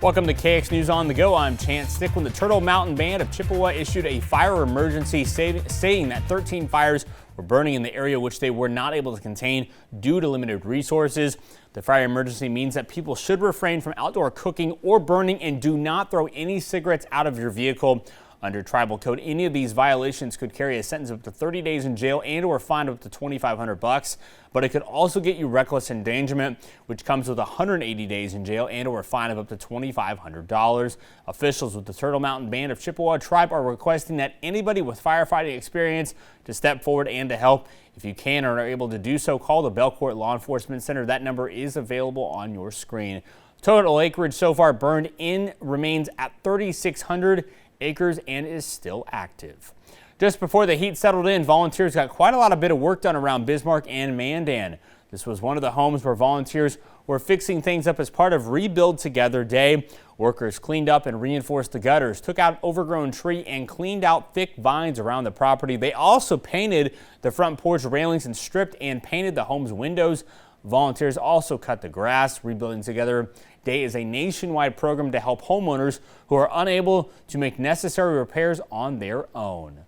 Welcome to KX News on the Go. I'm Chance Stick. When the Turtle Mountain Band of Chippewa issued a fire emergency saying that 13 fires were burning in the area which they were not able to contain due to limited resources. The fire emergency means that people should refrain from outdoor cooking or burning and do not throw any cigarettes out of your vehicle. Under tribal code, any of these violations could carry a sentence of up to 30 days in jail and or fine up to $2,500, but it could also get you reckless endangerment, which comes with 180 days in jail and or a fine of up to $2,500. Officials with the Turtle Mountain Band of Chippewa Tribe are requesting that anybody with firefighting experience to step forward and to help. If you can or are able to do so, call the Belcourt Law Enforcement Center. That number is available on your screen. Total acreage so far burned in remains at 3,600 acres and is still active. Just before the heat settled in, volunteers got quite a lot of work done around Bismarck and Mandan. This was one of the homes where volunteers were fixing things up as part of Rebuild Together Day. Workers cleaned up and reinforced the gutters, took out overgrown tree and cleaned out thick vines around the property. They also painted the front porch railings and stripped and painted the home's windows. Volunteers also cut the grass. Rebuilding Together Day is a nationwide program to help homeowners who are unable to make necessary repairs on their own.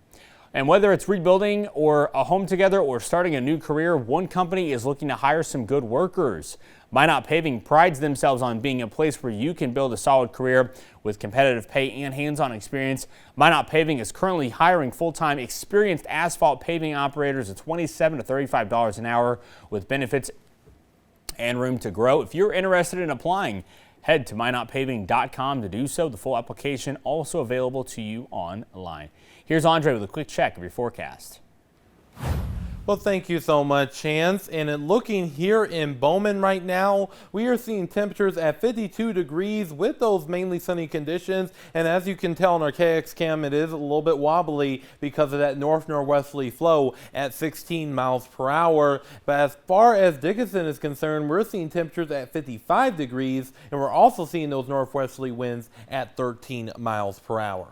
And whether it's rebuilding or a home together or starting a new career, one company is looking to hire some good workers. Minot Paving prides themselves on being a place where you can build a solid career with competitive pay and hands-on experience. Minot Paving is currently hiring full-time experienced asphalt paving operators at $27 to $35 an hour with benefits and room to grow. If you're interested in applying, head to minotpaving.com to do so. The full application also available to you online. Here's Andre with a quick check of your forecast. Well, thank you so much, Chance. And looking here in Bowman right now, we are seeing temperatures at 52 degrees with those mainly sunny conditions. And as you can tell on our KX cam, it is a little bit wobbly because of that north-northwesterly flow at 16 miles per hour. But as far as Dickinson is concerned, we're seeing temperatures at 55 degrees, and we're also seeing those northwesterly winds at 13 miles per hour.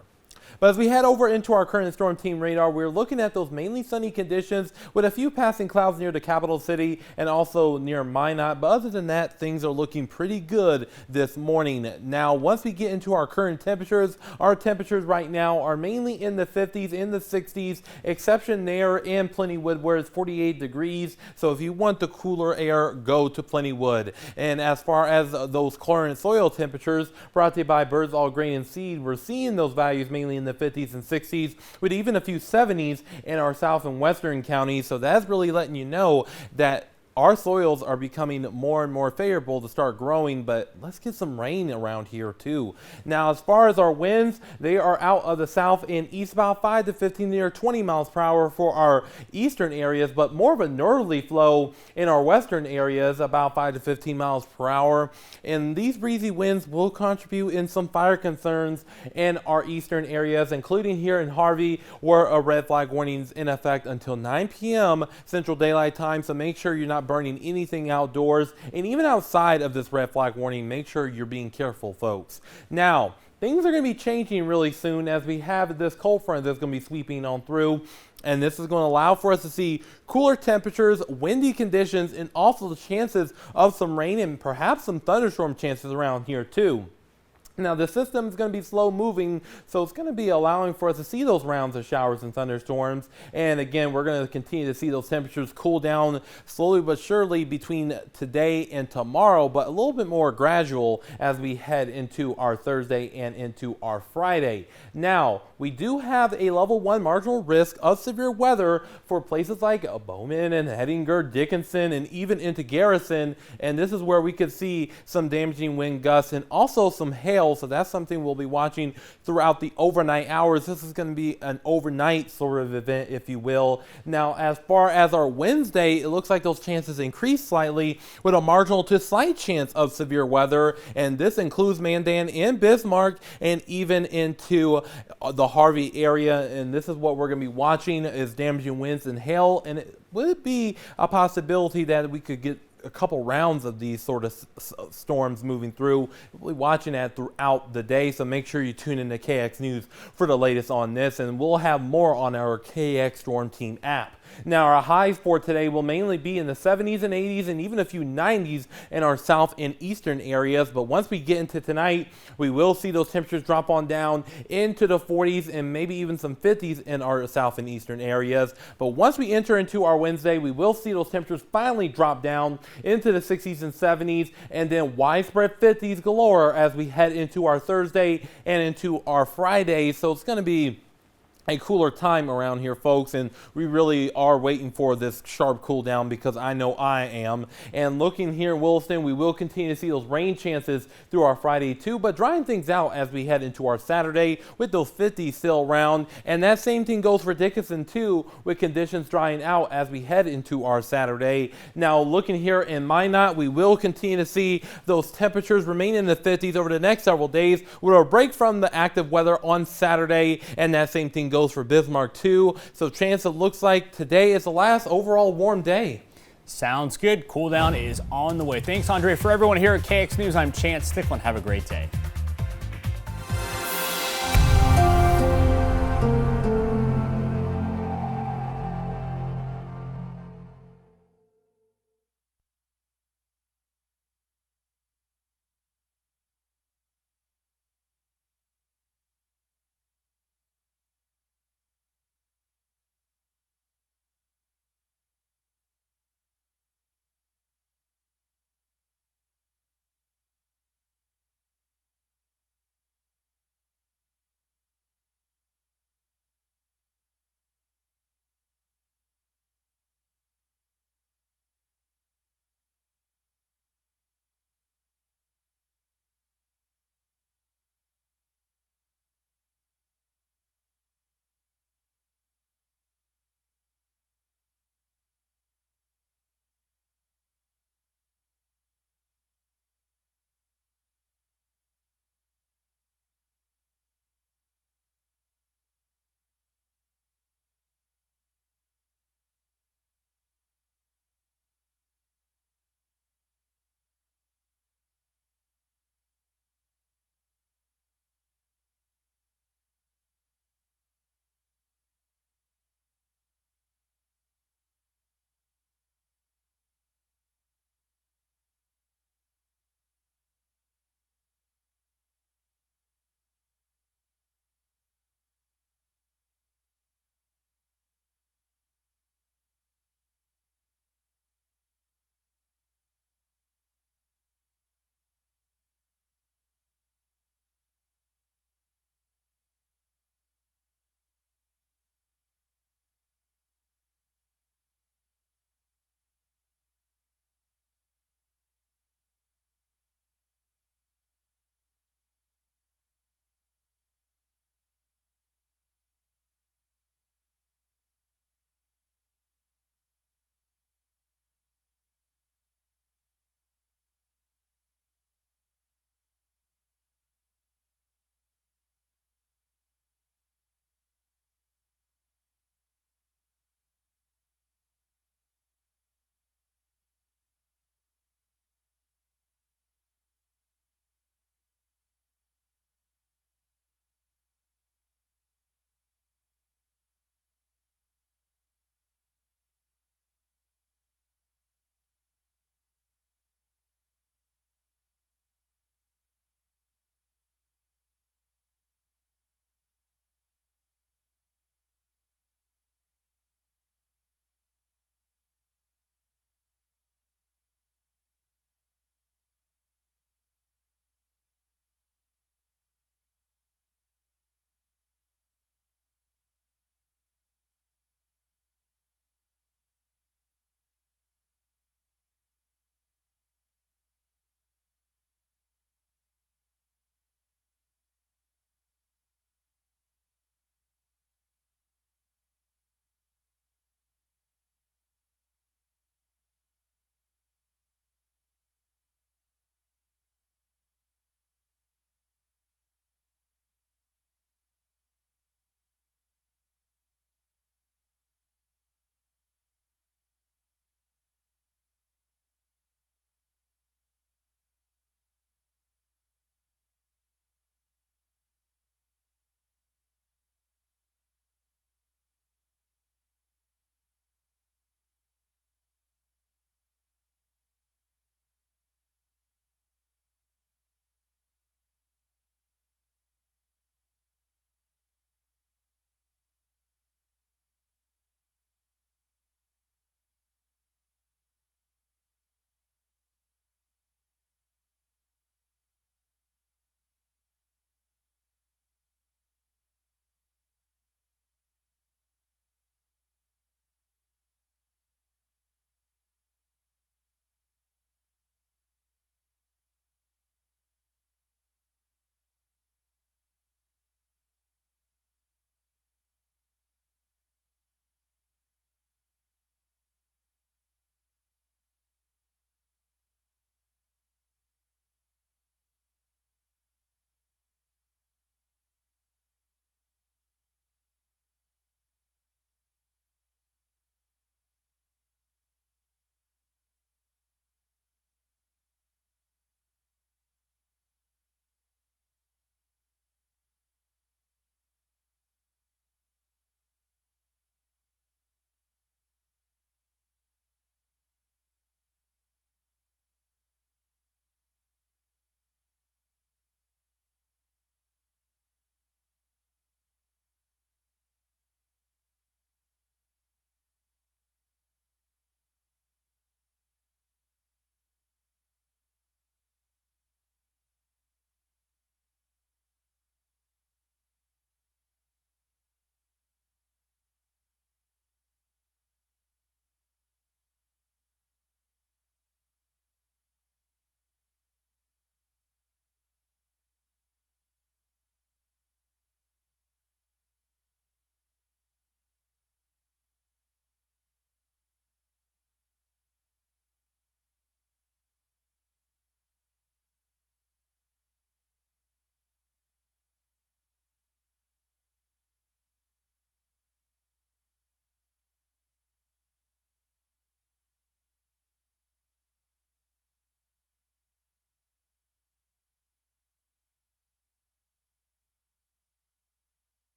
But as we head over into our current storm team radar, we're looking at those mainly sunny conditions with a few passing clouds near the capital city and also near Minot. But other than that, things are looking pretty good this morning. Now, once we get into our current temperatures, our temperatures right now are mainly in the 50s, in the 60s, exception there in Plentywood where it's 48 degrees. So if you want the cooler air, go to Plentywood. And as far as those current soil temperatures brought to you by Birds All Grain and Seed, we're seeing those values mainly in the 50s and 60s with even a few 70s in our south and western counties. So that's really letting you know that our soils are becoming more and more favorable to start growing, but let's get some rain around here too. Now, as far as our winds, they are out of the south and east about 5 to 15 near 20 miles per hour for our eastern areas, but more of a northerly flow in our western areas, about 5 to 15 miles per hour. And these breezy winds will contribute in some fire concerns in our eastern areas, including here in Harvey, where a red flag warning is in effect until 9 p.m. Central Daylight Time. So make sure you're not burning anything outdoors, and even outside of this red flag warning, make sure you're being careful, folks. Now, things are going to be changing really soon as we have this cold front that's going to be sweeping on through, and this is going to allow for us to see cooler temperatures, windy conditions, and also the chances of some rain and perhaps some thunderstorm chances around here too. Now, the system is going to be slow moving, so it's going to be allowing for us to see those rounds of showers and thunderstorms. And again, we're going to continue to see those temperatures cool down slowly but surely between today and tomorrow, but a little bit more gradual as we head into our Thursday and into our Friday. Now, we do have a level 1 marginal risk of severe weather for places like Bowman and Hettinger, Dickinson, and even into Garrison. And this is where we could see some damaging wind gusts and also some hail. So that's something we'll be watching throughout the overnight hours. This is going to be an overnight sort of event, if you will. Now, as far as our Wednesday, it looks like those chances increase slightly with a marginal to slight chance of severe weather. And this includes Mandan and Bismarck and even into the Harvey area. And this is what we're going to be watching is damaging winds and hail. And it would be a possibility that we could get a couple rounds of these sort of storms moving through. We'll be watching that throughout the day, so make sure you tune into KX News for the latest on this, and we'll have more on our KX Storm Team app. Now, our highs for today will mainly be in the 70s and 80s and even a few 90s in our south and eastern areas. But once we get into tonight, we will see those temperatures drop on down into the 40s and maybe even some 50s in our south and eastern areas. But once we enter into our Wednesday, we will see those temperatures finally drop down into the 60s and 70s, and then widespread 50s galore as we head into our Thursday and into our Friday. So it's going to be a cooler time around here, folks, and we really are waiting for this sharp cool down because I know I am. And looking here in Williston, we will continue to see those rain chances through our Friday too, but drying things out as we head into our Saturday with those 50s still around. And that same thing goes for Dickinson too, with conditions drying out as we head into our Saturday. Now, looking here in Minot, we will continue to see those temperatures remain in the 50s over the next several days with a break from the active weather on Saturday, and that same thing goes for Bismarck too. So chance, it looks like today is the last overall warm day. Sounds good. Cool down is on the way. Thanks, Andre. For everyone here at KX News, I'm Chance Stickland. Have a great day.